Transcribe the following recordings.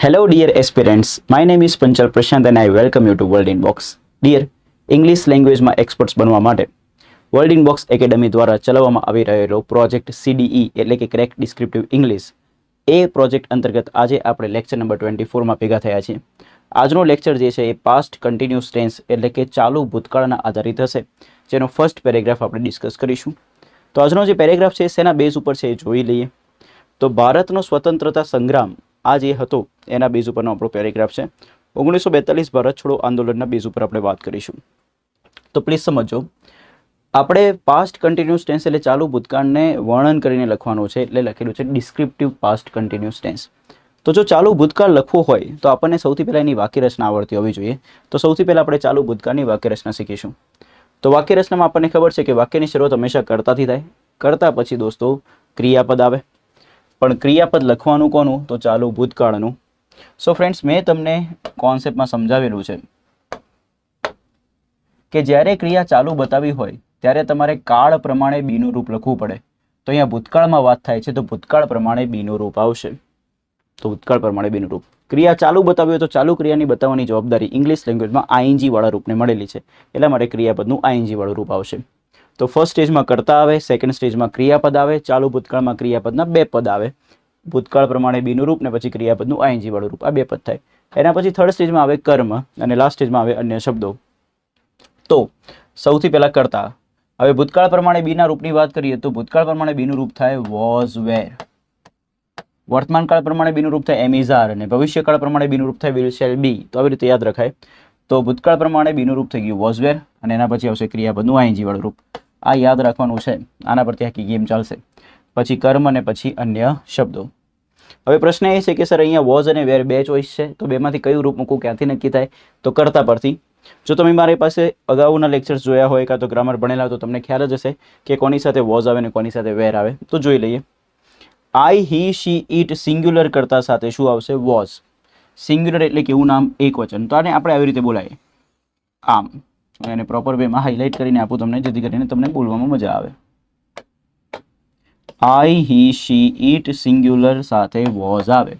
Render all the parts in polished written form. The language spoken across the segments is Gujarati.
Hello, dear aspirants. My name is Panchal Prashant and I welcome you to World Inbox. Dear, English લેંગ્વેજમાં એક્સપર્ટ્સ બનવા માટે વર્લ્ડ ઇનબોક્સ એકેડમી દ્વારા ચલાવવામાં આવી રહેલો પ્રોજેક્ટ CDE એટલે કે ક્રેક ડિસ્ક્રિપ્ટિવ ઇંગ્લિશ એ પ્રોજેક્ટ અંતર્ગત આજે આપણે લેક્ચર નંબર 24માં ભેગા થયા છીએ. આજનો લેક્ચર જે છે એ પાસ્ટ કન્ટિન્યુઅસ ટેન્સ એટલે કે ચાલુ ભૂતકાળના આધારિત હશે, જેનો ફર્સ્ટ પેરેગ્રાફ આપણે ડિસ્કસ કરીશું. તો આજનો જે પેરેગ્રાફ છે શેના બેઝ ઉપર છે એ જોઈ લઈએ. તો ભારતનો સ્વતંત્રતા સંગ્રામ આ જે હતો એના બેઝ ઉપરનો આપણો પેરેગ્રાફ છે. 1942 ભારત છોડો આંદોલનના બેઝ ઉપર આપણે વાત કરીશું. તો પ્લીઝ સમજો, આપણે પાસ્ટ કન્ટિન્યુઅસ ટેન્સ એટલે ચાલુ ભૂતકાળને વર્ણન કરીને લખવાનું છે, એટલે લખેલું છે ડિસ્ક્રિપ્ટિવ પાસ્ટ કન્ટિન્યુઅસ ટેન્સ. તો જો ચાલુ ભૂતકાળ લખવું હોય તો આપણને સૌથી પહેલાં એની વાક્ય રચના આવડતી હોવી જોઈએ. તો સૌથી પહેલાં આપણે ચાલુ ભૂતકાળની વાક્ય રચના શીખીશું. તો વાક્ય રચનામાં આપણને ખબર છે કે વાક્યની શરૂઆત હંમેશા કર્તાથી થાય. કર્તા પછી દોસ્તો ક્રિયાપદ આવે, પણ ક્રિયાપદ લખવાનું કોનું? તો ચાલુ ભૂતકાળનું. સો ફ્રેન્ડ્સ, મેં તમને કોન્સેપ્ટમાં સમજાવેલું છે કે જ્યારે ક્રિયા ચાલુ બતાવી હોય ત્યારે તમારે કાળ પ્રમાણે બીનું રૂપ લખવું પડે. તો અહીંયા ભૂતકાળમાં વાત થાય છે તો ભૂતકાળ પ્રમાણે બીનું રૂપ આવશે. તો ભૂતકાળ પ્રમાણે બીનું રૂપ. ક્રિયા ચાલુ બતાવી હોય તો ચાલુ ક્રિયાની બતાવવાની જવાબદારી ઇંગ્લિશ લેંગ્વેજમાં ING વાળા રૂપને મળેલી છે, એટલા માટે ક્રિયાપદનું ING વાળું રૂપ આવશે. તો ફર્સ્ટ સ્ટેજમાં કર્તા આવે, સેકન્ડ સ્ટેજમાં ક્રિયાપદ આવે, ચાલુ ભૂતકાળમાં ક્રિયાપદના બે પદ આવે. ભૂતકાળ પ્રમાણે બીનું રૂપ ને પછી ક્રિયાપદનું ING વાળું રૂપ, આ બે પદ થાય. એના પછી થર્ડ સ્ટેજમાં આવે કર્મ અને લાસ્ટ સ્ટેજમાં આવે અન્ય શબ્દો. તો સૌથી પહેલા કર્તા. હવે ભૂતકાળ પ્રમાણે બીના રૂપની વાત કરીએ તો ભૂતકાળ પ્રમાણે બીનું રૂપ થાય વોઝ વેર. વર્તમાન કાળ પ્રમાણે બીનું રૂપ થાય એમ ઇઝ આર અને ભવિષ્યકાળ પ્રમાણે બીનું રૂપ થાય વિલ શેલ બી. તો આવી રીતે યાદ રખાય. તો ભૂતકાળ પ્રમાણે બીનું રૂપ થઈ ગયું વોઝ વેર અને એના પછી આવશે ક્રિયાપદનું ING વાળું રૂપ. આ યાદ રાખવાનું છે, આના પરથી આખી ગેમ ચાલશે. પછી કર્મ અને પછી અન્ય શબ્દો. હવે પ્રશ્ન એ છે કે સર અહીંયા વોઝ અને વેર બે ચોઈસ છે, તો બેમાંથી કયું રૂપ મૂકવું, ક્યાંથી નક્કી થાય? તો કર્તા પરથી. જો તમે મારી પાસે અગાઉના લેક્ચર્સ જોયા હોય કાં તો ગ્રામર ભણેલા હોય તો તમને ખ્યાલ જ હશે કે કોની સાથે વોઝ આવે ને કોની સાથે વેર આવે. તો જોઈ લઈએ. આઈ, હી, શી, ઇટ સિંગ્યુલર કરતા સાથે શું આવશે? વોઝ. સિંગ્યુલર એટલે કેવું નામ? એક વચન. તો આને આપણે આવી રીતે બોલાય આમ, અને પ્રોપર વેમાં હાઇલાઇટ કરીને આપું તમને, જેથી કરીને તમને બોલવામાં મજા આવે. આઈ, હી, શી, ઇટ સિંગ્યુલર સાથે વોઝ આવે.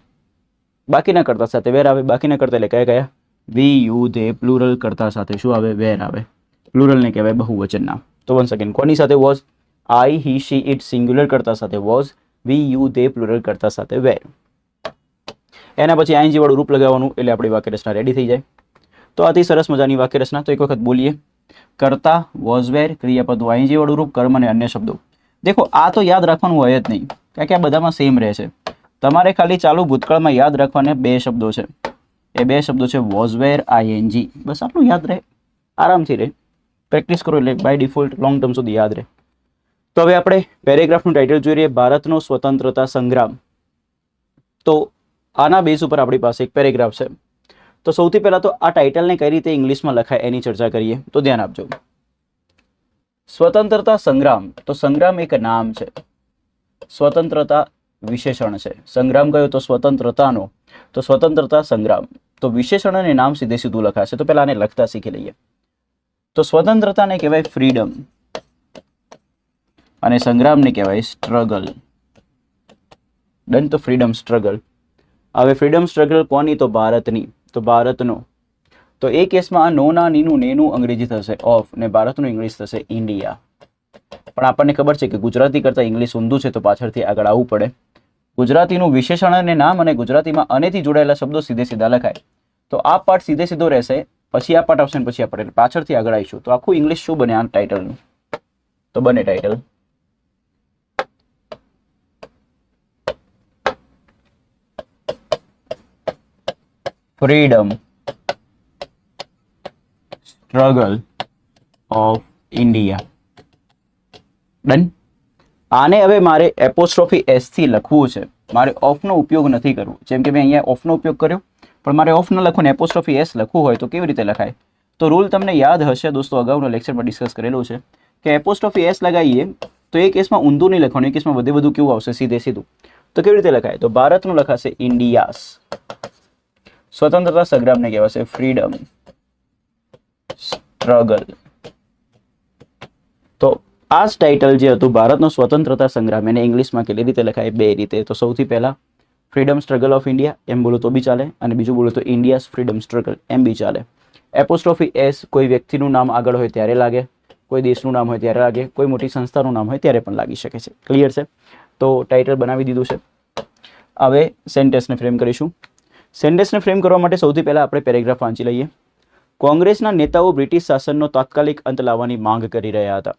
બાકીના કરતા સાથે વેર આવે. બાકીના કરતા એટલે કયા કયા? વી, યુ, ધે. પ્લુરલ કરતા સાથે શું આવે? વેર આવે. પ્લુરલને કહેવાય બહુવચન નામ. તો વન સેકન્ડ, કોની સાથે was? I, he, she, it singular કરતા સાથે was, we, you, they plural કરતા સાથે વેર. એના પછી ING વાળું રૂપ લગાવવાનું એટલે આપણી વાક્ય રચના રેડી થઈ જાય. તો આથી સરસ મજાની વાક્ય રચના. તો એક વખત બોલીએ. કર્તા વોઝ વેર, ક્રિયાપદનું ING વાળું રૂપ, કર્મ અને અન્ય શબ્દો. દેખો, આ તો યાદ રાખવાનું હોય જ નહીં, કારણ કે આ બધામાં સેમ રહે છે. તમારે ખાલી ચાલુ ભૂતકાળમાં યાદ રાખવાના બે શબ્દો છે. એ બે શબ્દો છે વોઝ વેર, ING. બસ આટલું યાદ રહે, આરામથી રહે. પ્રેક્ટિસ કરો એટલે બાય ડિફોલ્ટ લોંગ ટર્મ સુધી યાદ રહે. તો હવે આપણે પેરેગ્રાફનું ટાઇટલ જોઈ રહીએ, ભારતનો સ્વતંત્રતા સંગ્રામ. તો આના બેઝ ઉપર આપણી પાસે એક પેરેગ્રાફ છે. તો સૌથી પહેલાં તો આ ટાઇટલને કઈ રીતે ઇંગ્લિશમાં લખાય એની ચર્ચા કરીએ. તો ધ્યાન આપજો. સ્વતંત્રતા સંગ્રામ. તો સંગ્રામ એક નામ છે, સ્વતંત્રતા વિશેષણ છે. સંગ્રામ કયો? તો સ્વતંત્રતાનો. તો સ્વતંત્રતા સંગ્રામ. તો વિશેષણ અને નામ સીધે સીધું લખાશે. તો પહેલા આને લખતા શીખી લઈએ. તો સ્વતંત્રતાને કહેવાય ફ્રીડમ અને સંગ્રામને કહેવાય સ્ટ્રગલ. ડન. તો ફ્રીડમ સ્ટ્રગલ. હવે ફ્રીડમ સ્ટ્રગલ કોની? તો ભારતની. તો ભારતનો. તો એ કેસમાં આ નોના નીનું નેનું અંગ્રેજી થશે ઓફ ને ભારતનું ઇંગ્લિશ થશે ઇન્ડિયા. પણ આપણને ખબર છે કે ગુજરાતી કરતાં ઇંગ્લિશ ઊંધું છે, તો પાછળથી આગળ આવવું પડે. ગુજરાતીનું વિશેષણ અને નામ અને ગુજરાતીમાં અનેથી જોડાયેલા શબ્દો સીધે સીધા લખાય. તો આ પાર્ટ સીધે સીધો રહેશે, પછી આ પાર્ટ આવશે ને પછી આ પાર્ટ, એટલે પાછળથી આગળ આવીશું. તો આખું ઇંગ્લિશ શું બને આ ટાઇટલનું? તો બને title freedom struggle of India. Done. આને હવે મારે એપોસ્ટ્રોફી S થી લખવું છે, મારે ઓફનો ઉપયોગ નથી કરવો. જેમ કે મેં અહીંયા ઓફનો ઉપયોગ કર્યો, પણ મારે ઓફ ન લખવું ને એપોસ્ટ્રોફી S લખવું હોય તો કેવી રીતે લખાય? તો રૂલ તમને યાદ હશે દોસ્તો, અગાઉના લેક્ચરમાં ડિસ્કસ કરેલું છે કે એપોસ્ટ્રોફી S લગાવીએ તો એ કેસમાં ઊંધું નહીં લખવાનું, એ કેસમાં બધું કેવું આવશે? સીધે સીધું. તો કેવી રીતે લખાય? તો ભારતનું લખાશે ઇન્ડિયાસ. સ્વતંત્રતા સંગ્રામને કહેવાશે ફ્રીડમ સ્ટ્રગલ. તો આ જ ટાઇટલ જે હતું ભારતનો સ્વતંત્રતા સંગ્રામ, એને ઇંગ્લિશમાં કેટલી રીતે લખાય? બે રીતે. તો સૌથી પહેલા ફ્રીડમ સ્ટ્રગલ ઓફ ઇન્ડિયા એમ બોલો તો બી ચાલે, અને બીજું બોલો તો ઇન્ડિયાઝ ફ્રીડમ સ્ટ્રગલ એમ બી ચાલે. એપોસ્ટ્રોફી એસ કોઈ વ્યક્તિનું નામ આગળ હોય ત્યારે લાગે, કોઈ દેશનું નામ હોય ત્યારે લાગે, કોઈ મોટી સંસ્થાનું નામ હોય ત્યારે પણ લાગી શકે છે. ક્લિયર છે? તો ટાઇટલ બનાવી દીધું છે. હવે સેન્ટેન્સને ફ્રેમ કરીશું. સેન્ટેન્સને ફ્રેમ કરવા માટે સૌથી પહેલાં આપણે પેરેગ્રાફ વાંચી લઈએ. કોંગ્રેસના નેતાઓ બ્રિટિશ શાસનનો તાત્કાલિક અંત લાવવાની માંગ કરી રહ્યા હતા.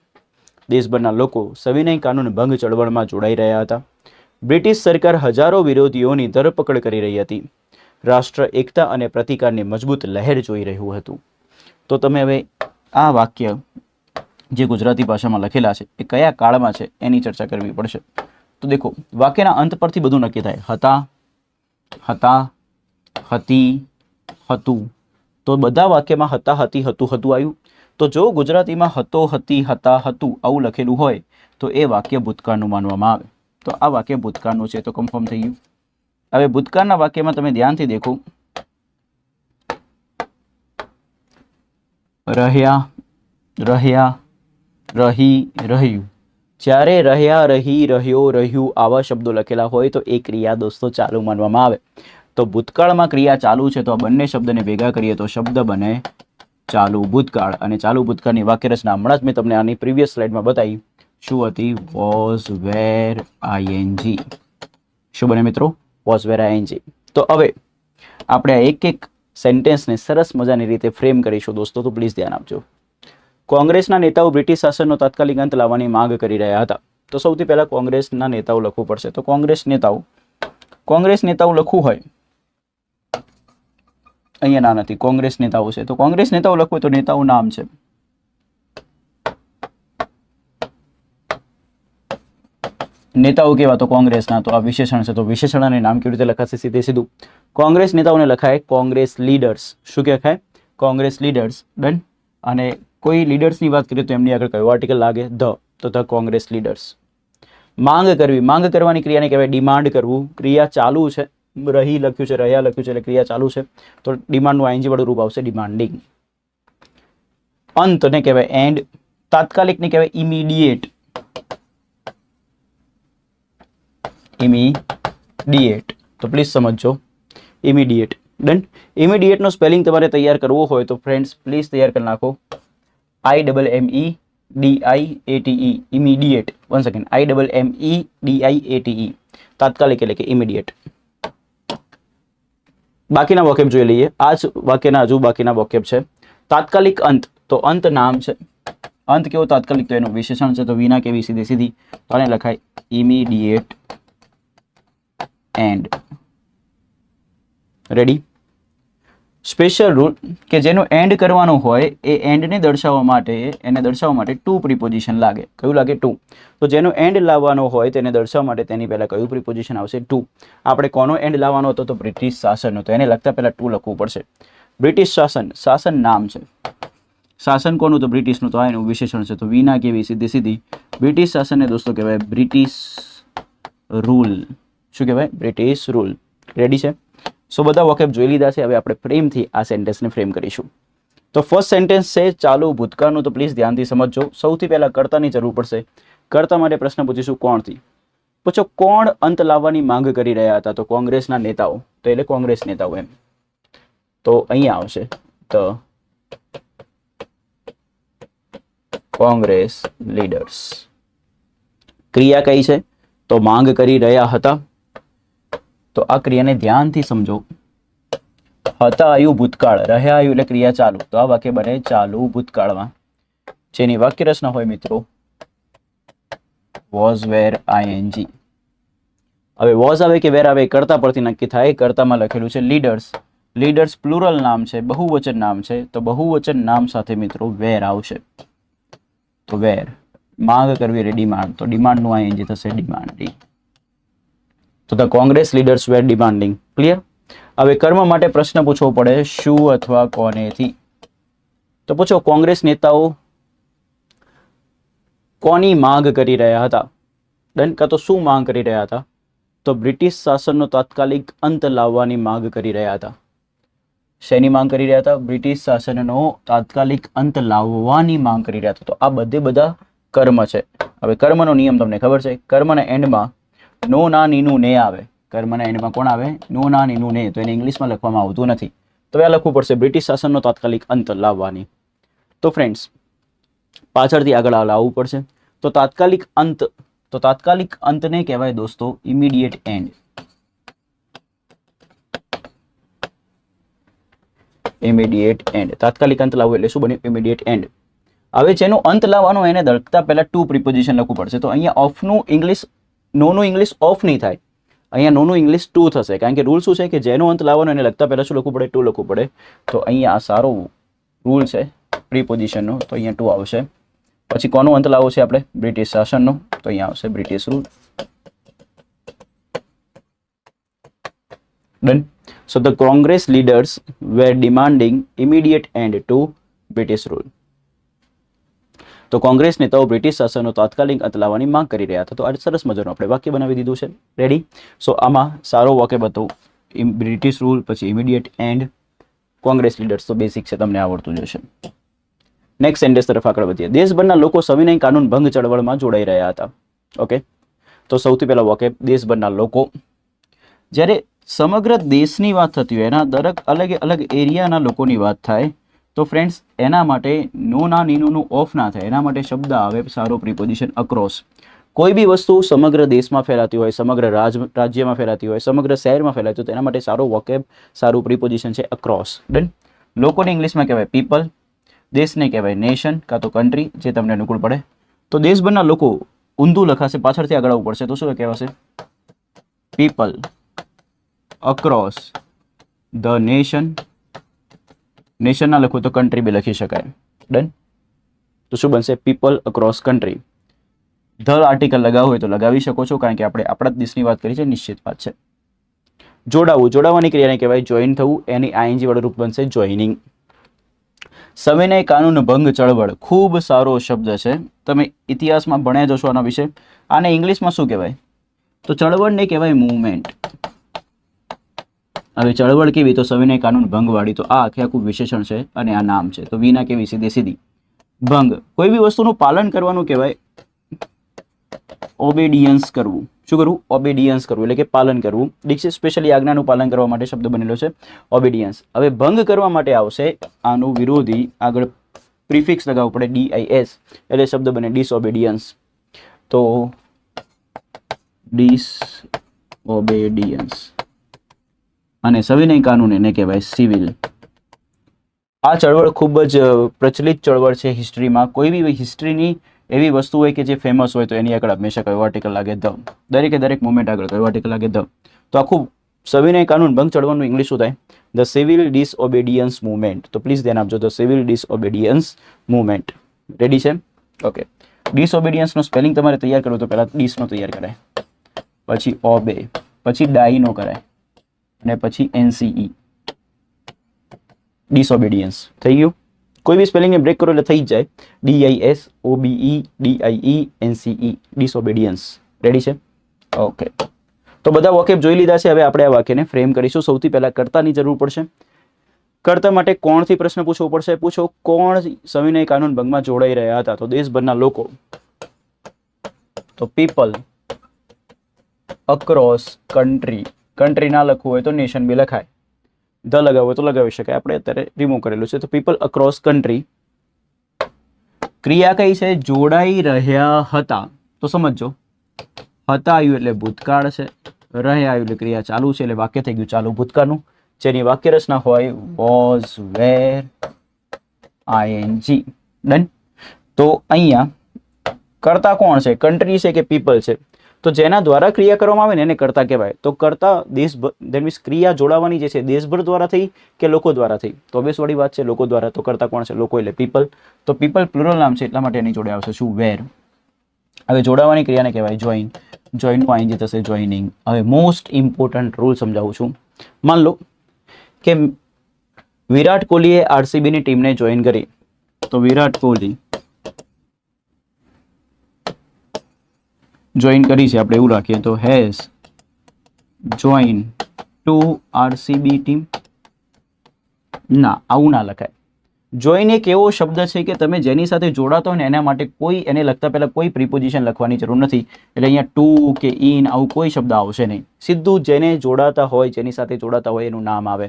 દેશભરના લોકો સવિનય કાનૂન ભંગ ચળવળમાં જોડાઈ રહ્યા હતા. બ્રિટિશ સરકાર હજારો વિરોધીઓની ધરપકડ કરી રહી હતી. રાષ્ટ્ર એકતા અને પ્રતિકારની મજબૂત લહેર જોઈ રહ્યું હતું. તો તમે હવે આ વાક્ય જે ગુજરાતી ભાષામાં લખેલા છે એ કયા કાળમાં છે એની ચર્ચા કરવી પડશે. તો દેખો, વાક્યના અંત પરથી બધું નક્કી થાય. હતા, હતા, હતી, હતું. તો બધા વાક્યમાં હતા, હતી, હતું, હતું આવ્યું. તો જો ગુજરાતીમાં હતો, હતી, હતા, હતું આવું લખેલું હોય તો એ વાક્ય ભૂતકાળનું માનવામાં આવે. તો આ વાક્ય ભૂતકાળનું છે તો કન્ફર્મ થઈ ગયું. હવે ભૂતકાળના વાક્યમાં તમે ધ્યાનથી દેખો, રહ્યા, રહ્યા, રહી, રહ્યું. જ્યારે રહ્યા, રહી, રહ્યો, રહ્યું આવા શબ્દો લખેલા હોય તો એ ક્રિયા દોસ્તો ચાલુ માનવામાં આવે. તો ભૂતકાળમાં ક્રિયા ચાલુ છે તો આ બંને શબ્દને ભેગા કરીએ તો શબ્દ બને ચાલુ ભૂતકાળ. અને ચાલુ ભૂતકાળની વાક્યરચના હમણાં જ મેં તમને આની પ્રીવિયસ સ્લાઇડમાં બતાવી. શું હતી? Was, were, ING. શું બને મિત્રો? Was, were, ING. તો હવે આપણે આ એક એક સેન્ટેન્સને સરસ મજાની રીતે ફ્રેમ કરીશું દોસ્તો, તો પ્લીઝ ધ્યાન આપજો. કોંગ્રેસના નેતાઓ બ્રિટિશ શાસનનો તાત્કાલિક અંત લાવવાની માંગ કરી રહ્યા હતા. તો સૌથી પહેલા કોંગ્રેસના નેતાઓ લખવું પડશે. તો કોંગ્રેસ નેતાઓ લખવું હોય, અહીંયા ના નથી, કોંગ્રેસ નેતાઓ છે. તો કોંગ્રેસ નેતાઓ લખવું હોય તો નેતાઓ નામ છે. નેતાઓ કેવા? તો કોંગ્રેસના. તો આ વિશેષણ છે તો વિશેષણ અને નામ કેવી રીતે લખાશે? સીધે સીધું કોંગ્રેસ નેતાઓને લખાય કોંગ્રેસ લીડર્સ. શું લખાય? કોંગ્રેસ લીડર્સ. ડન. અને કોઈ લીડર્સની વાત કરીએ તો એમની આગળ કયો આર્ટિકલ લાગે? ધ. તો ધ કોંગ્રેસ લીડર્સ. માંગ કરવી, માંગ કરવાની ક્રિયાને કહેવાય ડિમાન્ડ કરવું. ક્રિયા ચાલુ છે, રહી લખ્યું છે, રહ્યા લખ્યું છે એટલે ક્રિયા ચાલુ છે તો ડિમાન્ડનું આઈએનજી વાળું રૂપ આવશે ડિમાન્ડિંગ. અંતને કહેવાય એન્ડ. તાત્કાલિકને કહેવાય ઇમિડિયેટ. ઇમિડિયેટ. તો પ્લીઝ સમજો, ઇમિડિયેટ. ડન. ઇમિડિયેટનો સ્પેલિંગ તમારે તૈયાર કરવો હોય તો ફ્રેન્ડ્સ પ્લીઝ તૈયાર કરી નાખો. IMMEDIATE. Immediate. One second. IMMEDIATE. તાત્કાલિક એટલે કે ઇમિડિયેટ. બાકીના વોકેબ જોઈ લઈએ. આ જ વાક્યના હજુ બાકીના વોકેબ છે. તાત્કાલિક અંત. તો અંત નામ છે. અંત કેવો? તાત્કાલિક. તો એનું વિશેષણ છે તો વિના કેવી? સીધી સીધી. તો આને લખાય immediate and. Ready. Special rule કે જેનો એન્ડ કરવાનો હોય એ એન્ડને દર્શાવવા માટે ટુ પ્રિપોઝિશન લાગે. કયું લાગે? ટુ. તો જેનો એન્ડ લાવવાનો હોય તેને દર્શાવવા માટે તેની પહેલા કયું પ્રિપોઝિશન આવશે? ટુ. આપણે કોનો એન્ડ લાવવાનો હતો? તો બ્રિટિશ શાસનનો. તો એને લગતા પહેલા ટુ લખવું પડશે. બ્રિટિશ શાસન. શાસન નામ છે. શાસન કોનું? તો બ્રિટિશનું. તો આ એનું વિશેષણ છે તો વિના કેવી? સીધી સીધી. બ્રિટિશ શાસનને દોસ્તો કહેવાય બ્રિટિશ રૂલ. શું કહેવાય? British rule. રેડી છે? સો બધા વોકેબ જોઈ લીધા છે. હવે આપણે ફ્રેમથી આ સેન્ટેન્સને ફ્રેમ કરીશું. તો ફર્સ્ટ સેન્ટેન્સ છે ચાલુ ભૂતકાળનું. તો પ્લીઝ ધ્યાનથી સમજજો. સૌથી પહેલા કર્તાની જરૂર પડશે. કર્તા માટે પ્રશ્ન પૂછીશું કોણથી. પૂછો કોણ અંત લાવવાની માંગ કરી રહ્યા હતા? તો કોંગ્રેસના નેતાઓ. તો એટલે કોંગ્રેસ નેતાઓ એમ. તો અહીંયા આવશે ધ કોંગ્રેસ લીડર્સ. ક્રિયા કઈ છે? તો માંગ કરી રહ્યા હતા. તો આ ક્રિયાને ધ્યાનથી સમજો. હતા આયુ ભૂતકાળ, રહ્યા આયુ એટલે ક્રિયા ચાલુ. તો આ વાક્ય બને ચાલુ ભૂતકાળમાં. જેની વાક્ય રચના હોય મિત્રો વોઝ, વેર, આઈએનજી. હવે વોઝ આવે કે વેર આવે કર્તા પરથી નક્કી થાય. કર્તામાં લખેલું છે લીડર્સ. લીડર્સ પ્લુરલ નામ છે, બહુવચન નામ છે. તો બહુવચન નામ સાથે મિત્રો વેર આવશે. તો વેર. માંગ કરવી એટલે ડિમાન્ડ. તો ડિમાન્ડનું આઈએનજી થશે ડિમાન્ડિંગ. તો the Congress leaders were demanding. Clear? હવે કર્મ માટે પ્રશ્ન પૂછવો પડે શું અથવા કોનેથી. તો પૂછો કોંગ્રેસ નેતાઓ કોની માંગ કરી રહ્યા હતા? ડન. કાં તો શું માંગ કરી રહ્યા હતા? તો બ્રિટિશ શાસનનો તાત્કાલિક અંત લાવવાની માંગ કરી રહ્યા હતા. શેની માંગ કરી રહ્યા હતા? બ્રિટિશ શાસનનો તાત્કાલિક અંત લાવવાની માંગ કરી રહ્યા હતા. તો આ બધા કર્મ છે. હવે કર્મનો નિયમ તમને ખબર છે. કર્મના એન્ડમાં નો ના નીનું ને આવે. કર્મના એન્ડમાં કોણ આવે? નો ના ની નું ને, તો એને ઇંગ્લિશમાં લખવામાં આવતું નથી. તો આ લખવું પડશે બ્રિટિશ શાસનનો તાત્કાલિક અંત લાવવાની. તો ફ્રેન્ડ્સ પાછળથી આગળ લાવવું પડશે. તો તાત્કાલિક અંતને કહેવાય દોસ્તો ઇમિડિયેટ એન્ડ. ઇમિડિયેટ એન્ડ, તાત્કાલિક અંત લાવવું એટલે શું બન્યું? Immediate and. હવે જેનો અંત લાવવાનો એને દળતા પહેલા ટુ પ્રિપોઝિશન લખવું પડશે. તો અહીંયા ઓફનું ઇંગ્લિશ, નોનું ઇંગ્લિશ ઓફ નહીં થાય, અહીંયા નોનું ઇંગ્લિશ ટુ થશે, કારણ કે રૂલ શું છે કે જેનો અંત લાવવાનો એને લખતા પહેલા શું લખવું પડે? ટુ લખવું પડે. તો અહીંયા આ સારો રૂલ છે પ્રિપોઝિશનનો, તો અહીંયા ટુ આવશે. પછી કોનો અંત લાવવો છે આપણે? બ્રિટિશ શાસનનો, તો અહીંયા આવશે British rule. Done. So the Congress leaders were demanding immediate end to British rule. તો કોંગ્રેસ નેતાઓ બ્રિટિશ શાસનનો તાત્કાલિક અંત લાવવાની માંગ કરી રહ્યા હતા. તો આ સરસ મજાનું આપણે વાક્ય બનાવી દીધું છે. રેડી? સો આમાં સારો વાક્ય બતાવું, બ્રિટિશ રૂલ, પછી ઇમિડિયેટ એન્ડ, કોંગ્રેસ લીડર્સ, તો બેસિક છે, તમને આવડતું જ હશે. નેક્સ્ટ સેન્ટેન્સ તરફ આગળ વધીએ. દેશભરના લોકો સવિનય કાનૂન ભંગ ચળવળમાં જોડાઈ રહ્યા હતા. ઓકે, તો સૌથી પહેલા વાક્ય દેશભરના લોકો. જ્યારે સમગ્ર દેશની વાત થતી હોય, એના દરેક અલગ અલગ એરિયાના લોકોની વાત થાય, તો ફ્રેન્ડ્સ એના માટે નો ના નીનું ઓફ ના થાય, એના માટે શબ્દ આવે સારો પ્રિપોઝિશન અક્રોસ. કોઈ બી વસ્તુ સમગ્ર દેશમાં ફેલાતી હોય, સમગ્ર રાજ્યમાં ફેલાતી હોય, સમગ્ર શહેરમાં ફેલાતી હોય, તો એના માટે સારો વોકેબ, સારું પ્રિપોઝિશન છે અક્રોસ. ડન. લોકોને ઇંગ્લિશમાં કહેવાય પીપલ, દેશને કહેવાય નેશન કાં તો કન્ટ્રી, જે તમને અનુકૂળ પડે. તો દેશભરના લોકો ઊંધું લખાશે, પાછળથી આગળ આવવું પડશે, તો શું કહેવાશે? People across the nation. Nation ના લખવું તો કન્ટ્રી બી લખી શકાય. ડન. તો શું બનશે? People across country. The article લગાવવું હોય તો લગાવી શકો છો, કારણ કે આપણે આપણા દેશની વાત કરી છે, નિશ્ચિત વાત છે. જોડાવું, જોડાવાની ક્રિયાને કહેવાય જોઈન થવું, એની આઈએનજી વાળું રૂપ બનશે જોઈનિંગ. સવિનય કાનૂન ભંગ ચળવળ, ખૂબ સારો શબ્દ છે, તમે ઇતિહાસમાં ભણ્યા જશો આના વિશે. આને ઇંગ્લિશમાં શું કહેવાય? તો ચળવળને કહેવાય મૂવમેન્ટ. હવે ચળવળ કેવી? તો સવિનય કાનૂન ભંગવાળી. તો આ આખું વિશેષણ છે અને આ નામ છે. તો વિના કેવી? સીધે સીધી. ભંગ, કોઈ બી વસ્તુનું પાલન કરવાનું કહેવાય ઓબેડિયન્સ કરવું. શું કરવું? ઓબેડિયન્સ કરવું, એટલે કે પાલન કરવું. સ્પેશિયલી આજ્ઞાનું પાલન કરવા માટે શબ્દ બનેલો છે ઓબેડિયન્સ. હવે ભંગ કરવા માટે આવશે આનું વિરોધી, આગળ પ્રિફિક્સ લગાવવું પડે DIS, એટલે શબ્દ બને ડિસઓબેડિયન્સ. તો ડિસઓબેડિયન્સ. અને સવિનય કાનૂન એને કહેવાય સિવિલ. આ ચળવળ ખૂબ જ પ્રચલિત ચળવળ છે હિસ્ટ્રીમાં. કોઈ બી હિસ્ટ્રીની એવી વસ્તુ હોય કે જે ફેમસ હોય, તો એની આગળ હંમેશા કયો આર્ટિકલ લાગે? ધ. દરેક મુવમેન્ટ આગળ કયો આર્ટિકલ લાગે? ધ. તો આખું સવિનય કાનૂન ભંગ ચળવળનું ઇંગ્લિશ શું થાય? The civil disobedience movement. તો પ્લીઝ ધ્યાન આપજો, the civil disobedience movement. Ready છે? ઓકે. ડિસઓબેડિયન્સનો સ્પેલિંગ તમારે તૈયાર કરવું તો પહેલાં ડીસનો તૈયાર કરાય, પછી ઓબે, પછી ડાઈનો કરાય, અને પછી NCE, ડિસઓબેડિયન્સ. થઈ ગયું? કોઈ બી સ્પેલિંગને બ્રેક કરો એટલે થઈ જ જાય. DISOBE DIE NCE, ડિસઓબેડિયન્સ. રેડી છે? ઓકે. તો બધા વોકેબ જોઈ લીધા છે. હવે આપણે આ વાક્યને ફ્રેમ કરીશું. સૌથી પહેલા કર્તાની જરૂર પડશે. કર્તા માટે કોણથી પ્રશ્ન પૂછવો પડશે? પૂછો, કોણ સવિનય કાનૂન ભંગમાં જોડાઈ રહ્યા હતા? તો દેશભરના લોકો. તો પીપલ અક્રોસ કન્ટ્રી. કન્ટ્રી ના લખવું હોય તો નેશન બી લખાય. ધ લગાવવું હોય તો લગાવી શકાય, આપણે અત્યારે રિમૂવ કરેલું છે. તો પીપલ અક્રોસ કન્ટ્રી. ક્રિયા કઈ છે? જોડાઈ રહ્યા હતા. તો સમજો, હતા આવ્યું એટલે ભૂતકાળ છે, રહ્યા આવ્યું એટલે ક્રિયા ચાલુ છે, એટલે વાક્ય થઈ ગયું ચાલુ ભૂતકાળનું, જેની વાક્ય રચના હોય વોઝ, વેર, ING. ડન. તો અહીંયા કર્તા કોણ છે? કન્ટ્રી છે કે પીપલ છે? તો જેના દ્વારા ક્રિયા કરવામાં આવે ને એને કર્તા કહેવાય. તો કર્તા દેશભર, દેટ મીન્સ ક્રિયા જોડાવાની જે છે દેશભર દ્વારા થઈ કે લોકો દ્વારા થઈ? તો ઓબ્વિયસ વાળી વાત છે, લોકો દ્વારા. તો કર્તા કોણ છે? લોકો એટલે પીપલ. તો પીપલ પ્લુરલ નામ છે, એટલા માટે એની જોડે આવશે શું? વેર. હવે જોડાવાની ક્રિયાને કહેવાય જોઈન. જોઈનનું ING થશે જોઈનિંગ. હવે મોસ્ટ ઇમ્પોર્ટન્ટ રૂલ સમજાવું છું. માન લો કે વિરાટ કોહલીએ RCBની ટીમને જોઈન કરી. તો વિરાટ કોહલી જોઈન કરી છે, આપણે એવું રાખીએ તો હેઝ જોઈન ટુ RCB ટીમ. ના, આવું ના લખાય. જોઈન એક એવો શબ્દ છે કે તમે જેની સાથે જોડાતો હોય ને એના માટે કોઈ એને લગતા પહેલા કોઈ પ્રિપોઝિશન લખવાની જરૂર નથી. એટલે અહીંયા ટુ કે ઇન આવું કોઈ શબ્દ આવશે નહીં. સીધું જેને જોડાતા હોય, જેની સાથે જોડાતા હોય એનું નામ આવે.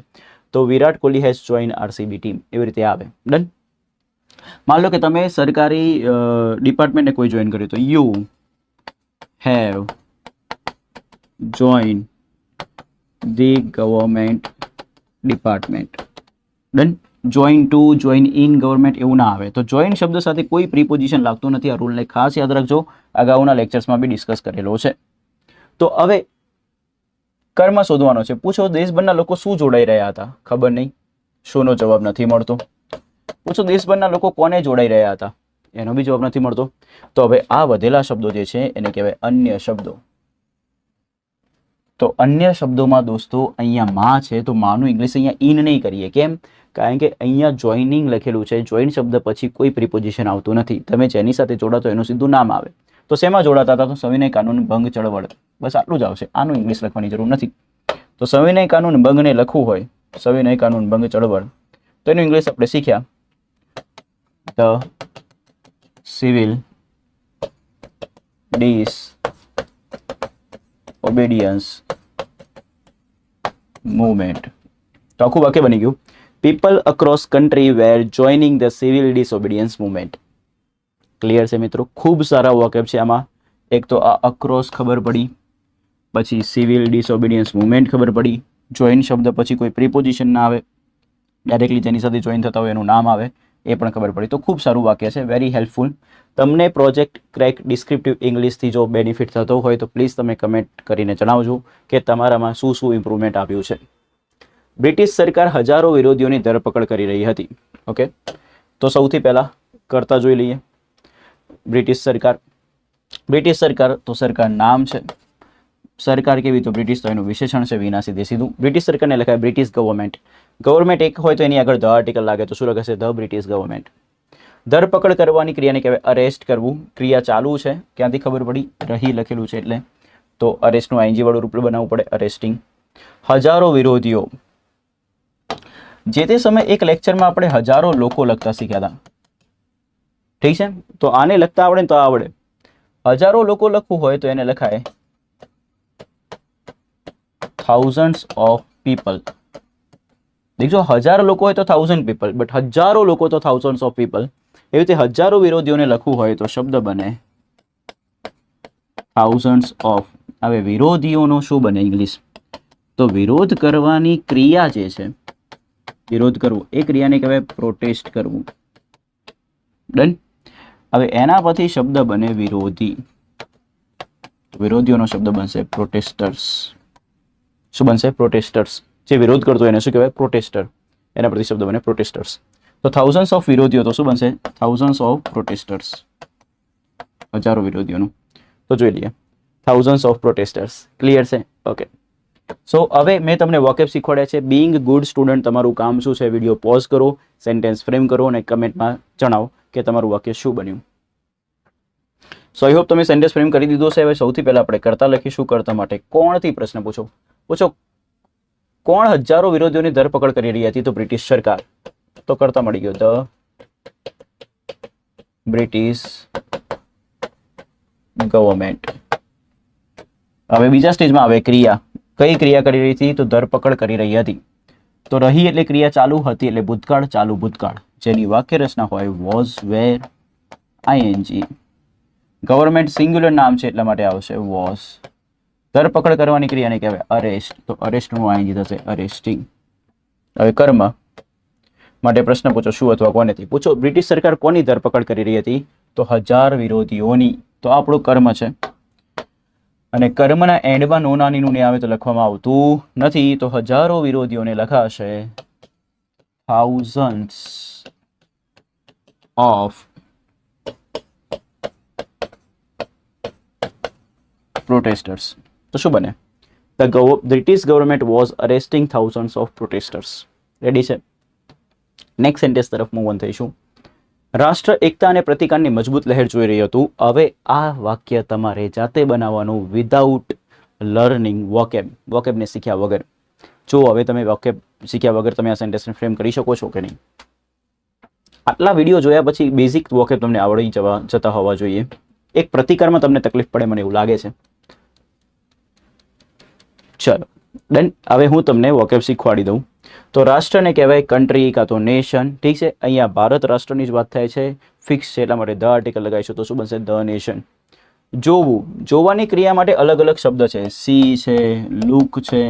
તો Virat Kohli has join RCB team, એવી રીતે આવે. ડન. માન લો કે તમે સરકારી ડિપાર્ટમેન્ટને કોઈ જોઈન કર્યું, તો you have join the government department. Done. Join to, join in government એવું ના આવે. તો જોઈન શબ્દ સાથે કોઈ પ્રિપોઝિશન લાગતું નથી. આ રૂલને ખાસ યાદ રાખજો, અગાઉના લેક્ચર્સમાં બી ડિસ્કસ કરેલો છે. તો હવે કર્મ શોધવાનો છે. પૂછો દેશભરના લોકો શું જોડાઈ રહ્યા હતા? ખબર નહીં. શોનો જવાબ નથી મળતો. પૂછો દેશભરના લોકો કોને જોડાઈ રહ્યા હતા? એનો બી જવાબ નથી મળતો. તો હવે આ વધેલા શબ્દો જે છે એને કહેવાય અન્ય શબ્દો. તો અન્ય શબ્દોમાં દોસ્તો અહીંયા માં છે, તો માનું ઇંગ્લિશ અહીંયા ઇન નહીં કરીએ. કેમ? કારણ કે અહીંયા જોઈનિંગ લખેલું છે. જોઈન શબ્દ પછી કોઈ પ્રિપોઝિશન આવતું નથી. તમે જેની સાથે જોડાતો એનું સીધું નામ આવે. તો શેમાં જોડાતા હતા? તો સવિનય કાનૂન ભંગ ચળવળ. બસ આટલું જ આવશે. આનું ઇંગ્લિશ લખવાની જરૂર નથી. તો સવિનય કાનૂન ભંગને લખવું હોય, સવિનય કાનૂન ભંગ ચળવળ, તો એનું ઇંગ્લિશ આપણે શીખ્યા, ધ સિવિલ ડિસઓબેડિયન્સ મૂવમેન્ટ. તો આખું વાક્ય બની ગયું, people across country were joining the civil disobedience movement. Clear છે મિત્રો? ખૂબ સારા વોકેબ છે આમાં. એક તો આ અક્રોસ ખબર પડી, પછી સિવિલ ડિસઓબિડિયન્સ મૂવમેન્ટ ખબર પડી, જોઈન શબ્દ પછી કોઈ પ્રિપોઝિશન ના આવે, ડાયરેક્ટલી જેની સાથે જોઈન થતા હોય એનું નામ આવે, એ પણ ખબર પડી. તો ખૂબ સારું વાક્ય છે, વેરી હેલ્પફુલ. તમને પ્રોજેક્ટ ક્રેક ડિસ્ક્રિપ્ટિવ ઇંગ્લિશથી જો બેનિફિટ થતો હોય તો પ્લીઝ તમે કમેન્ટ કરીને જણાવજો કે તમારામાં શું શું ઇમ્પ્રુવમેન્ટ આવ્યું છે. બ્રિટિશ સરકાર હજારો વિરોધીઓની ધરપકડ કરી રહી હતી. ઓકે, તો સૌથી પહેલાં કરતા જોઈ લઈએ. બ્રિટિશ સરકાર તો સરકાર નામ છે. સરકાર કેવી? તો બ્રિટિશ, તો એનું વિશેષણ છે વિના સીધે સીધું. બ્રિટિશ સરકારને લખાય બ્રિટિશ ગવર્મેન્ટ. ગવર્મેન્ટ એક હોય તો એની આગળ ધ આર્ટિકલ લાગે, તો શું લખાશે? The British government. ધરપકડ કરવાની ક્રિયાને કહેવાય અરેસ્ટ કરવું. ક્રિયા ચાલુ છે, ક્યાંથી ખબર પડી? રહી લખેલું છે એટલે, તો અરેસ્ટનું આઈએનજી વાળું રૂપ બનાવવું પડે, અરેસ્ટિંગ. હજારો વિરોધીઓ. જે તે સમયે એક લેક્ચરમાં આપણે હજારો લોકો લખતા શીખ્યા હતા. ઠીક છે? તો આને લખતા આવડે ને તો આવડે. હજારો લોકો લખવું હોય તો એને લખાય thousands of people. દેખજો, 1000 લોકો હોય તો 1000 people, બટ હજારો લોકો તો thousands of people. એવી રીતે હજારો વિરોધીઓને લખવું હોય તો શબ્દ બને thousands of. હવે વિરોધીઓનો શું બને ઇંગ્લિશ? તો વિરોધ કરવાની ક્રિયા જે છે, વિરોધ કરવો, એ ક્રિયાને કહેવાય પ્રોટેસ્ટ કરવું. ડન. હવે એના પછી શબ્દ બને વિરોધી. વિરોધીઓનો શબ્દ બનશે પ્રોટેસ્ટર્સ. શું બનશે? પ્રોટેસ્ટર્સ. જે વિરોધ કરતો એને શું કહેવાય? પ્રોટેસ્ટર. એના પરથી શબ્દ બને પ્રોટેસ્ટર્સ. તો થાઉઝન્ડ્સ ઓફ વિરોધીઓ તો શું બનશે? Thousands of protesters. હજારો વિરોધીઓનું. તો જોઈ લઈએ, થાઉઝન્ડ્સ ઓફ પ્રોટેસ્ટર્સ. ક્લિયર છે? ઓકે. સો હવે મેં તમને વોકેબ શીખવાડ્યા છે. બિંગ ગુડ સ્ટુડન્ટ તમારું કામ શું છે? વિડીયો પોઝ કરો, સેન્ટેન્સ ફ્રેમ કરો અને કમેન્ટમાં જણાવો કે તમારું વાક્ય શું બન્યું. સો આઈ હોપ તમે સેન્ટેન્સ ફ્રેમ કરી દીધો છે. હવે સૌથી પહેલાં આપણે કરતા લખીશું. કરતા માટે કોણથી પ્રશ્ન પૂછો. કોણ હજારો વિરોધીઓની ધરપકડ કરી રહી હતી? તો બ્રિટિશ સરકાર. તો કરતા મળી ગયો, ધ બ્રિટિશ ગવર્મેન્ટ. હવે બીજા સ્ટેજમાં આવે ક્રિયા. કઈ ક્રિયા કરી રહી હતી? તો ધરપકડ કરી રહી હતી. તો રહી એટલે ક્રિયા ચાલુ હતી, એટલે ભૂતકાળ, ચાલુ ભૂતકાળ. જેની વાક્ય રચના હોય was, were, I N G. Government singular નામ છે એટલા માટે આવશે વોઝ. ધરપકડ કરવાની ક્રિયાને કહેવાય અરેસ્ટ. તો અરેસ્ટનું આઈએનજી થશે અરેસ્ટિંગ. હવે કર્મ માટે પ્રશ્ન પૂછો, શું અથવા કોનેથી? પૂછો બ્રિટિશ સરકાર કોની ધરપકડ કરી રહી હતી? તો 1000 વિરોધીઓની. તો આપણું કર્મ છે. અને કર્મના એન્ડમાં નો નાની નું આવે તો લખવામાં આવતું નથી. તો હજારો વિરોધીઓને લખાશે thousands of protesters. તો શું બને? The British government was arresting thousands of protesters. Ready છે? નેક્સ્ટ સેન્ટેન્સ તરફ મૂવ ઓન થઈશું. રાષ્ટ્ર એકતા અને પ્રતિકારની મજબૂત લહેર જોઈ રહ્યું હતું. હવે આ વાક્ય તમારે જાતે બનાવવાનું વિધાઉટ લર્નિંગ વોકેબ. વોકેબને શીખ્યા વગર. જો હવે તમે વોકેબ શીખ્યા વગર તમે આ સેન્ટેન્સને ફ્રેમ કરી શકો છો કે નહીં? આટલા વિડીયો જોયા પછી બેઝિક વોકેબ તમને આવડી જતા હોવા જોઈએ. એક પ્રતિકારમાં તમને તકલીફ પડે મને એવું લાગે છે. ચલો ડન. હવે હું તમને વોકેબ શીખવાડી દઉં. તો રાષ્ટ્રને કહેવાય કન્ટ્રી કાં તો નેશન. ઠીક છે, અહીંયા ભારત રાષ્ટ્રની જ વાત થાય છે, ફિક્સ છે, એટલા માટે ધ આર્ટિકલ લગાવીશું તો શું બનશે? The nation. જોવું, જોવાની ક્રિયા માટે અલગ અલગ શબ્દ છે. સી છે, લુક છે,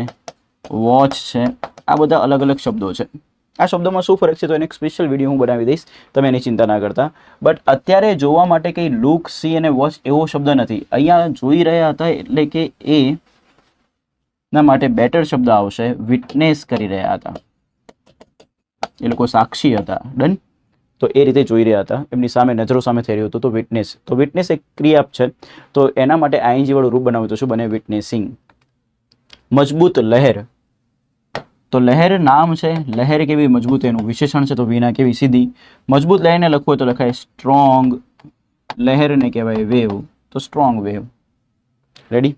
વોચ છે, આ બધા અલગ અલગ શબ્દો છે. આ શબ્દોમાં શું ફરક છે તો એને એક સ્પેશિયલ વિડીયો હું બનાવી દઈશ, તમે એની ચિંતા ના કરતા. બટ અત્યારે જોવા માટે કંઈ લુક, સી અને વોચ એવો શબ્દ નથી. અહીંયા જોઈ રહ્યા હતા એટલે કે એ ના માટે બેટર શબ્દ આવશે, વિટનેસ કરી રહ્યા હતા. એ લોકો સાક્ષી હતા. ડન. તો એ રીતે જોઈ રહ્યા હતા, એમની સામે નજરો સામે થઈ રહ્યું હતું, તો વિટનેસ. તો વિટનેસ એક ક્રિયા છે, તો એના માટે આઈએનજી વાળું રૂપ બનાવ્યું તો શું બને? વિટનેસિંગ. મજબૂત લહેર. તો લહેર નામ છે, લહેર કેવી મજબૂત એનું વિશેષણ છે, તો વિના કેવી સીધી. મજબૂત લહેરને લખવું હોય તો લખાય સ્ટ્રોંગ. લહેરને કહેવાય વેવ, તો સ્ટ્રોંગ વેવ. રેડી.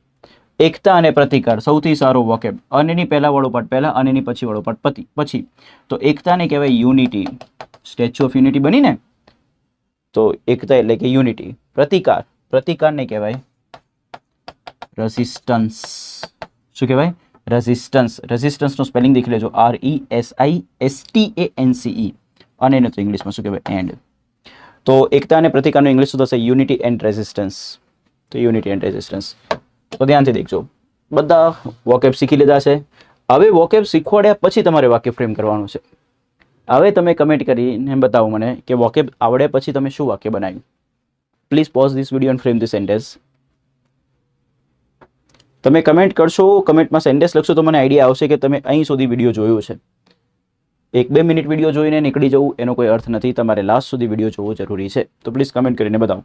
એકતા અને પ્રતિકાર, સૌથી સારો વોકેબ. અનેની પહેલા વાળો પાર્ટ પહેલા, અનેની પછી વાળો પાર્ટ પછી. તો એકતાને કહેવાય યુનિટી. સ્ટેચ્યુ ઓફ યુનિટી બની ને, તો એકતા એટલે કે યુનિટી. પ્રતિકાર, પ્રતિકારને કહેવાય રેઝિસ્ટન્સ. શું કહેવાય? રેઝિસ્ટન્સ. રેઝિસ્ટન્સનું સ્પેલિંગ દેખી લેજો, RESISTANCE. અને એને તો ઇંગ્લિશમાં શું કહેવાય? એન્ડ. તો એકતા અને પ્રતિકારનું ઇંગ્લિશ શું થશે? Unity and resistance. તો યુનિટી એન્ડ રેઝિસ્ટન્સ. તો ધ્યાનથી દેખજો. બધા વોકેબ શીખી લીધા છે. હવે વોકેબ શીખવાડ્યા પછી તમારે વાક્ય ફ્રેમ કરવાનું છે. હવે તમે કમેન્ટ કરીને બતાવો મને કે વોકેબ આવડે પછી તમે શું વાક્ય બનાવ્યું. Please pause this video and frame the sentence. તમે કમેન્ટ કરશો, કમેન્ટમાં સેન્ટેન્સ લખશો તો મને આઈડિયા આવશે કે તમે અહીં સુધી વિડીયો જોયો છે. 1-2 મિનિટ વિડીયો જોઈને નીકળી જવું એનો કોઈ અર્થ નથી. તમારે લાસ્ટ સુધી વિડીયો જોવો જરૂરી છે. તો પ્લીઝ કમેન્ટ કરીને બતાવો.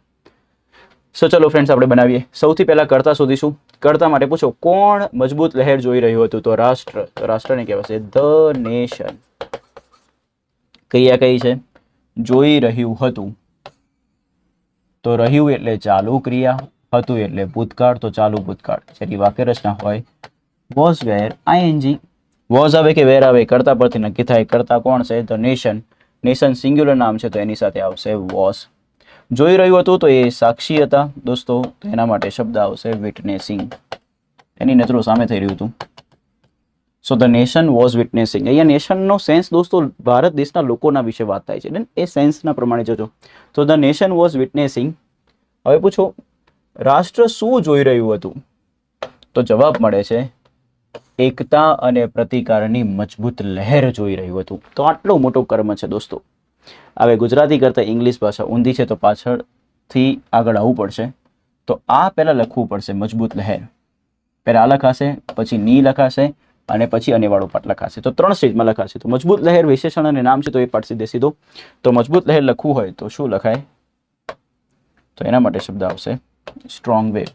સો ચલો ફ્રેન્ડ્સ, આપણે બનાવીએ. સૌથી પહેલાં કર્તા શોધીશું. કર્તા માટે પૂછો કોણ મજબૂત લહેર જોઈ રહ્યું હતું? તો રાષ્ટ્ર. તો રાષ્ટ્રને કહેવાશે ધ નેશન. ક્રિયા કઈ છે? જોઈ રહ્યું હતું. તો રહ્યું એટલે ચાલુ ક્રિયા, હતું એટલે ભૂતકાળ, તો ચાલુ ભૂતકાળ. જેની વાક્ય રચના હોય વોઝ વેર આઈએનજી. વોઝ આવે કે વેર આવે કર્તા પરથી નક્કી થાય. કર્તા કોણ છે? The nation. નેશન સિંગ્યુલર નામ છે તો એની સાથે આવશે વોઝ. જોઈ રહ્યું હતું તો એ સાક્ષી હતા દોસ્તો, તો એના માટે શબ્દ આવશે વિટનેસિંગ. એની નજરો સામે થઈ રહ્યું હતું. સો ધ નેશન વોઝ વિટનેસિંગ. અહીંયા નેશનનો સેન્સ દોસ્તો ભારત દેશના લોકોના વિશે વાત થાય છે, એ સેન્સના પ્રમાણે જોજો. તો ધ નેશન વોઝ વિટનેસિંગ. હવે પૂછો રાષ્ટ્ર શું જોઈ રહ્યું હતું? તો જવાબ મળે છે એકતા અને પ્રતિકારની મજબૂત લહેર જોઈ રહ્યું હતું. તો આટલો મોટો કર્મ છે દોસ્તો. હવે ગુજરાતી કરતાં ઇંગ્લિશ ભાષા ઊંધી છે તો પાછળથી આગળ આવવું પડશે. તો આ પહેલાં લખવું પડશે મજબૂત લહેર. પહેલાં આ લખાશે, પછી ની લખાશે અને પછી અનેવાળો પાઠ લખાશે. તો 3 સ્ટેજમાં લખાશે. તો મજબૂત લહેર વિશેષણ અને નામ છે તો એ પાઠ સીધે સીધો. તો મજબૂત લહેર લખવું હોય તો શું લખાય? તો એના માટે શબ્દ આવશે સ્ટ્રોંગ વેવ.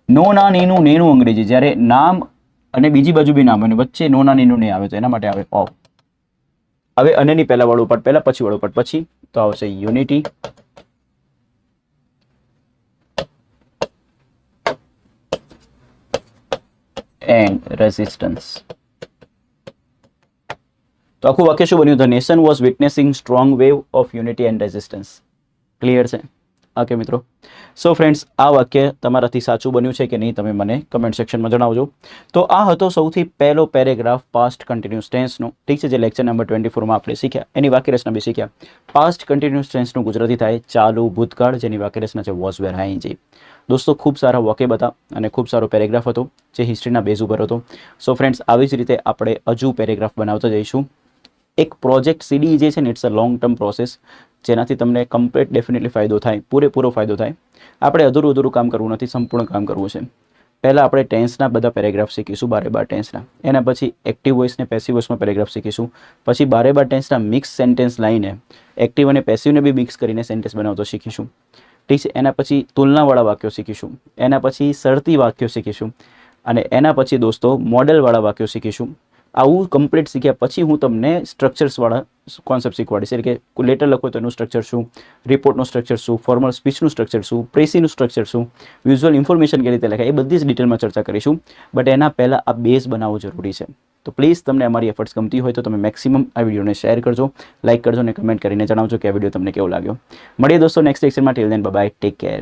નો ના નેનું નેનું અંગ્રેજી. જ્યારે નામ અને બીજી બાજુ બી નામ અને વચ્ચે નો ના નેનું નહીં આવે તો એના માટે આવે ઓફ. હવે અનેની પહેલા વાળું પાઠ પહેલા, પછી વાળું પાઠ પછી, તો આવશે યુનિટી એન્ડ રેઝિસ્ટન્સ. તો આખું વાક્ય શું બન્યું? The nation was વિટનેસિંગ strong wave of unity and resistance. Clear છે? ઓકે મિત્રો. સો ફ્રેન્ડ્સ, આ વાક્ય તમારાથી સાચું બન્યું છે કે નહીં તમે મને કમેન્ટ સેક્શનમાં જણાવજો. તો આ હતો સૌથી પહેલો પેરેગ્રાફ પાસ્ટ કન્ટિન્યુઅસ ટેન્સનો. ઠીક છે, જે લેક્ચર નંબર 24માં આપણે શીખ્યા. એની વાક્ય રચના બી શીખ્યા. પાસ્ટ કન્ટિન્યુઅસ ટેન્સનું ગુજરાતી થાય ચાલુ ભૂતકાળ, જેની વાક્ય રચના છે વોઝ વેર આઈએનજી. દોસ્તો ખૂબ સારા વોકેબ હતા અને ખૂબ સારો પેરેગ્રાફ હતો જે હિસ્ટ્રીના બેઝ ઉપર હતો. સો ફ્રેન્ડ્સ, આવી જ રીતે આપણે હજુ પેરેગ્રાફ બનાવતા જઈશું. એક પ્રોજેક્ટ સીડી જે છે ને it's a long term process, જેનાથી તમને કમ્પ્લીટ ડેફિનેટલી ફાયદો થાય, પૂરેપૂરો ફાયદો થાય. આપણે અધૂરું કામ કરવું નથી, સંપૂર્ણ કામ કરવું છે. પહેલાં આપણે ટેન્સના બધા પેરેગ્રાફ શીખીશું, 12 ટેન્સના. એના પછી એક્ટિવ વોઇસ ને પેસિવ વોઇસમાં પેરેગ્રાફ શીખીશું. પછી 12 ટેન્સના મિક્સ સેન્ટેન્સ લાવીને એક્ટિવ અને પેસિવને બી મિક્સ કરીને સેન્ટેન્સ બનાવતો શીખીશું. ઠીક છે. એના પછી તુલનાવાળા વાક્યો શીખીશું. એના પછી શરતી વાક્યો શીખીશું. અને એના પછી દોસ્તો મોડેલવાળા વાક્યો શીખીશું. આવું કમ્પ્લીટ શીખ્યા પછી હું તમને સ્ટ્રક્ચર્સવાળા કોન્સેપ્ટ શીખવાડીશ. એટલે કે લેટર લખો તો એનું સ્ટ્રક્ચર શું, રિપોર્ટનું સ્ટ્રક્ચર શું, ફોર્મલ સ્પીચનું સ્ટ્રક્ચર શું, પ્રેસીનું સ્ટ્રક્ચર શું, વિઝ્યુઅલ ઇન્ફોર્મેશન કેવી રીતે લખાય, એ બધી જ ડિટેલમાં ચર્ચા કરીશું. બટ એના પહેલાં આ બેઝ બનાવવો જરૂરી છે. તો પ્લીઝ તમને અમારી એફર્ટ્સ ગમતી હોય તો તમે મેક્સિમમ આ વિડીયોને શેર કરજો, લાઇક કરજો અને કમેન્ટ કરીને જણાવજો કે આ વિડીયો તમને કેવો લાગ્યો. મળીએ દોસ્તો નેક્સ્ટ લેક્ચરમાં. Till then bye bye, take care.